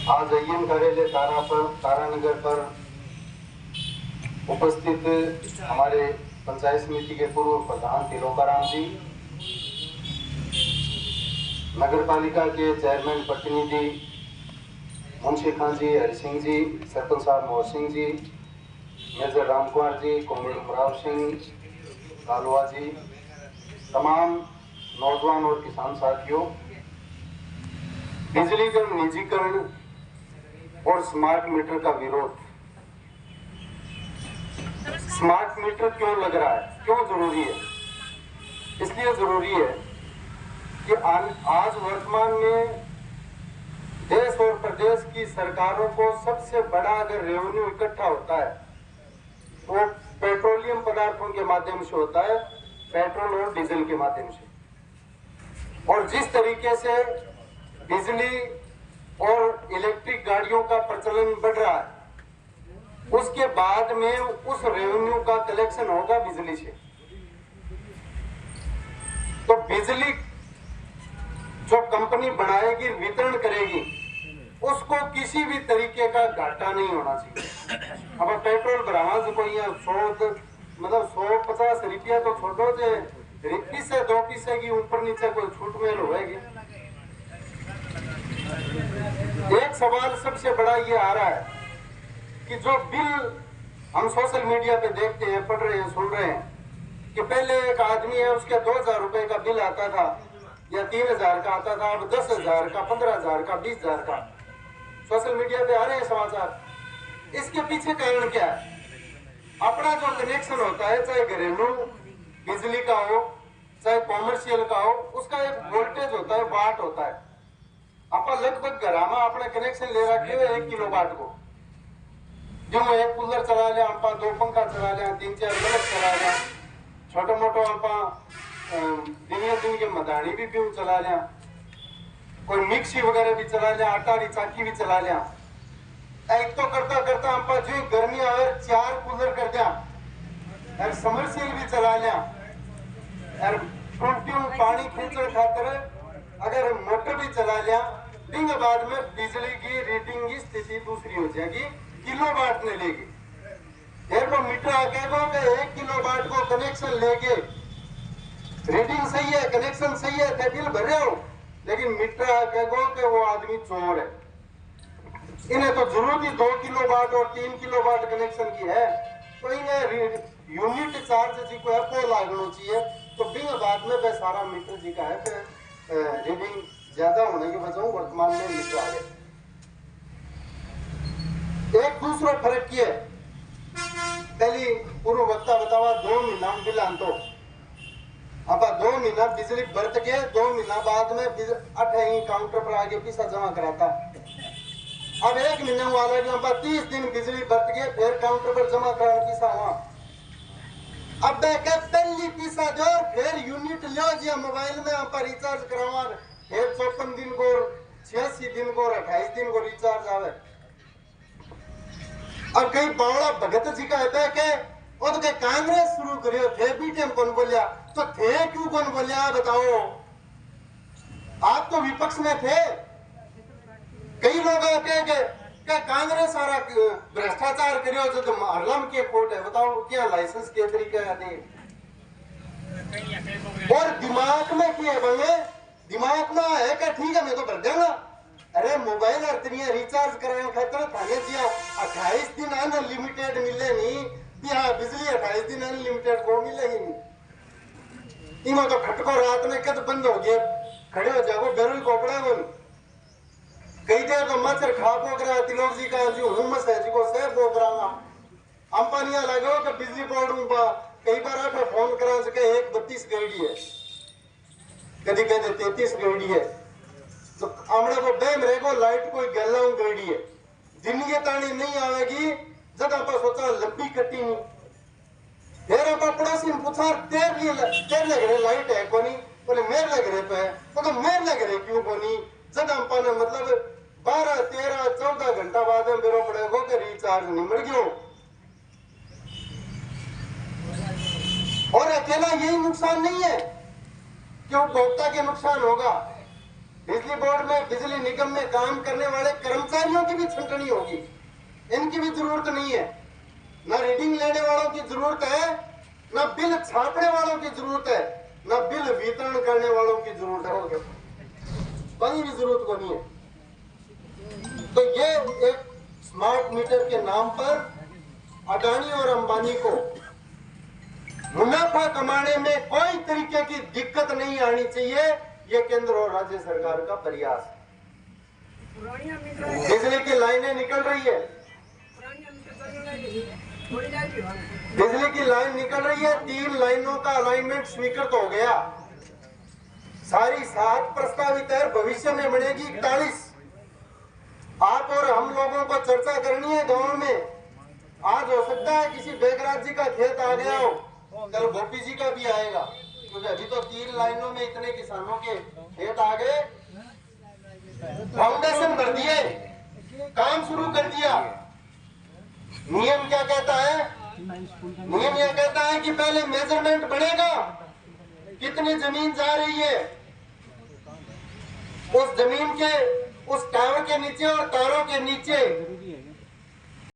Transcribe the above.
आज IM कार्यालय तारानगर पर उपस्थित हमारे पंचायत समिति के पूर्व प्रधान तिलोकाराम जी, नगर पालिका के चेयरमैन प्रतिनिधि मुंशी खान जी, हरि सिंह जी, सरपंच साहब मोहन सिंह जी, मेजर राम कुमार जी, कॉमरेड उमराव सिंह कालवा जी, तमाम नौजवान और किसान साथियों, बिजली का निजीकरण और स्मार्ट मीटर का विरोध। स्मार्ट मीटर क्यों लग रहा है, क्यों जरूरी है? इसलिए जरूरी है कि आज वर्तमान में देश और प्रदेश की सरकारों को सबसे बड़ा अगर रेवेन्यू इकट्ठा होता है तो पेट्रोलियम पदार्थों के माध्यम से होता है, पेट्रोल और डीजल के माध्यम से। और जिस तरीके से बिजली और इलेक्ट्रिक गाड़ियों का प्रचलन बढ़ रहा है, उसके बाद में उस रेवेन्यू का कलेक्शन होगा बिजली से। तो बिजली जो कंपनी बनाएगी, वितरण करेगी, उसको किसी भी तरीके का घाटा नहीं होना चाहिए। अब पेट्रोल भरावा जो कोई 150 रुपया तो छोड़ो, जे पैसे 2 पैसे की ऊपर नीचे कोई छूट मेल होगी। एक सवाल सबसे बड़ा ये आ रहा है कि जो बिल हम सोशल मीडिया पे देखते हैं, पढ़ रहे हैं, सुन रहे हैं कि पहले एक आदमी है, उसके 2000 रुपए का बिल आता था या 3000 का आता था, अब 10,000 का, 15,000 का, 20,000 का सोशल मीडिया पे आ रहे हैं समाचार। इसके पीछे कारण क्या है? अपना जो कनेक्शन होता है, चाहे घरेलू बिजली का हो चाहे कॉमर्शियल का हो, उसका एक वोल्टेज होता है, वाट होता है। आप लगभग घर में अपने कनेक्शन ले रखे हुए 1 किलोवाट को, जो एक कूलर चला लिया, आप 2 पंखा चला लिया, 3-4 बल्ब चला लिया, छोटे मोटो आप दिन के मदानी भी पीऊ चला लिया, कोई मिक्सी वगैरह भी चला लिया, आटा की चाकी भी चला लिया। एक तो करता करता आप जो गर्मी आवे 4 कूलर कर दिया, और समरसील भी चला लिया, और पानी खींचने खातर अगर मोटर भी चला लिया, दिन बाद में बिजली की रीडिंग की स्थिति दूसरी हो जाएगी, किलोवाट ने लेगी। फिर वो मीटर आकेगा कि 1 किलोवाट को कनेक्शन लेके रीडिंग सही है, कनेक्शन सही है, तो बिल भर रहे हो, लेकिन मीटर आकेगा कि वो आदमी चोर है। इन्हें तो जरूरत ही 2 किलोवाट और 3 किलोवाट कनेक्शन की है, तो इन्हें यूनिट चार्ज जी को है वो लागना चाहिए। तो बिल बाद में वह सारा मीटर जी का है रीडिंग ज्यादा होने के वजह वर्तमान में मीटर आ गए। एक दूसरा फर्क किया पहली पूर्व वक्ता बतावा 2 महीना बिल आंतो, अब 2 महीना बिजली बरत के 2 महीना बाद में 8 काउंटर पर आगे पैसा जमा कराता। अब 1 महीना वाला भी हम 30 दिन बिजली बरत के फिर काउंटर पर जमा कराने पैसा हुआ। अब पहली पैसा दो, फिर यूनिट लो जी, मोबाइल में आप रिचार्ज करावा, फिर 54 दिन को, 86 दिन को, 28 दिन को रिचार्ज आवे। अब कई बावड़ा भगत जी का है कि वो तो कांग्रेस शुरू करियो थे, बीटीएम कौन बोलिया, तो थे क्यों कौन बोलिया बताओ? आप तो विपक्ष में थे। कई लोग के कांग्रेस सारा भ्रष्टाचार करियो जो हरलम के कोर्ट है, बताओ क्या लाइसेंस के तरीके आते? और दिमाग में क्या बने, दिमाग में है कि ठीक है मैं तो भर देगा। अरे मोबाइल और दुनिया रिचार्ज कराने खातिर थाने जिया 28 दिन अनलिमिटेड मिले नहीं, यहाँ बिजली 28 दिन अनलिमिटेड को मिलेगी नहीं। इमा तो खटको रात में कद बंद हो गया, खड़े हो जाओ बेरुल कोपड़ा बन कई देर तो मच्छर खा पोक रहा तिलोक जी का जो हुमस है जी को से पोक रहा अंपानिया लगो कि बिजली बोर्ड में कई बार आठो फोन करा सके 132 गईडी है, कभी कहते 33 गईडी है, तो हमने को बेम रहेगो लाइट कोई गल्ला गईडी है, जिंदगी तानी नहीं आवेगी। जब आप सोचा लंबी कट्टी नहीं, फिर आप पड़ोसी ने पूछा तेरे लग रहे लाइट है कोनी, बोले मेरे लग रहे पे, तो मेरे लग रहे क्यों कोनी? जब हम ने मतलब 12, 13, 14 घंटा बाद में बेरो पड़ेगा कि रिचार्ज नहीं मिल गयो। और अकेला यही नुकसान नहीं है कि उपभोक्ता के नुकसान होगा। बिजली बोर्ड में, बिजली निगम में काम करने वाले कर्मचारियों छंटनी होगी, इनकी भी जरूरत नहीं है। ना रीडिंग लेने वालों की जरूरत है, ना बिल छापने वालों की जरूरत है, ना बिल वितरण करने वालों की जरूरत है, कहीं भी जरूरत को नहीं है। तो ये एक स्मार्ट मीटर के नाम पर अडानी और अंबानी को मुनाफा कमाने में कोई तरीके की दिक्कत नहीं आनी चाहिए। ये केंद्र और राज्य सरकार का प्रयास है। बिजली की लाइनें निकल रही है, बिजली की लाइन निकल रही है, 3 लाइनों का अलाइनमेंट स्वीकृत हो गया। सारी 7 प्रस्तावित है, भविष्य में बनेगी 41। आप और हम लोगों को चर्चा करनी है गांव में। आज हो सकता है किसी बेगराज जी का खेत आ गया हो, कल गोपी जी का भी आएगा, क्योंकि अभी तो 3 लाइनों में इतने किसानों के खेत आ गए। फाउंडेशन भर दिए, काम शुरू कर दिया। नियम क्या कहता है? नियम यह कहता है कि पहले मेजरमेंट बनेगा, कितनी जमीन जा रही है, उस जमीन के उस टावर के नीचे और तारों के नीचे